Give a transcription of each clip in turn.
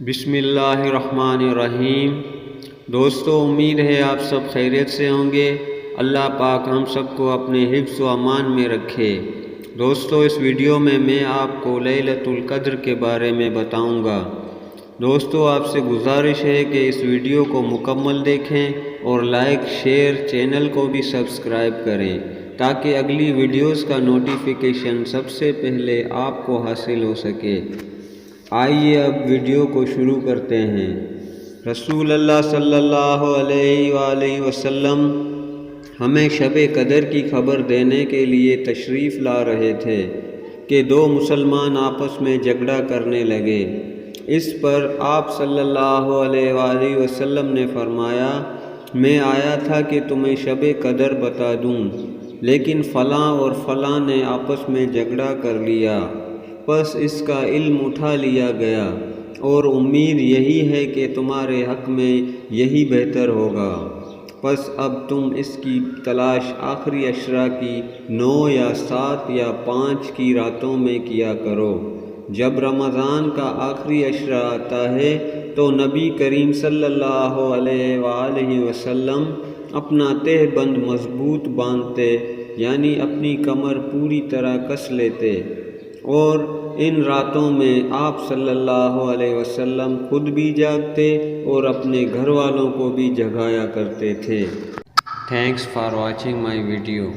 بسم اللہ الرحمن الرحیم۔ دوستو، امید ہے آپ سب خیریت سے ہوں گے۔ اللہ پاک ہم سب کو اپنے حفظ و امان میں رکھے۔ دوستو، اس ویڈیو میں آپ کو لیلۃ القدر کے بارے میں بتاؤں گا۔ دوستو، آپ سے گزارش ہے کہ اس ویڈیو کو مکمل دیکھیں اور لائک، شیئر، چینل کو بھی سبسکرائب کریں تاکہ اگلی ویڈیوز کا نوٹیفیکیشن سب سے پہلے آپ کو حاصل ہو سکے۔ آئیے اب ویڈیو کو شروع کرتے ہیں۔ رسول اللہ صلی اللہ علیہ وآلہ وسلم ہمیں شب قدر کی خبر دینے کے لیے تشریف لا رہے تھے کہ دو مسلمان آپس میں جھگڑا کرنے لگے۔ اس پر آپ صلی اللہ علیہ وآلہ وسلم نے فرمایا، میں آیا تھا کہ تمہیں شب قدر بتا دوں، لیکن فلاں اور فلاں نے آپس میں جھگڑا کر لیا، پس اس کا علم اٹھا لیا گیا، اور امید یہی ہے کہ تمہارے حق میں یہی بہتر ہوگا۔ پس اب تم اس کی تلاش آخری عشرہ کی 9 یا 7 یا 5 کی راتوں میں کیا کرو۔ جب رمضان کا آخری عشرہ آتا ہے تو نبی کریم صلی اللہ علیہ وآلہ وسلم اپنا تہ بند مضبوط باندھتے، یعنی اپنی کمر پوری طرح کس لیتے، اور ان راتوں میں آپ صلی اللہ علیہ وسلم خود بھی جاگتے اور اپنے گھر والوں کو بھی جگایا کرتے تھے۔ Thanks for watching my video.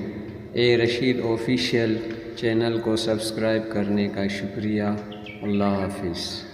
A Rashid official channel کو سبسکرائب کرنے کا شکریہ۔ اللہ حافظ۔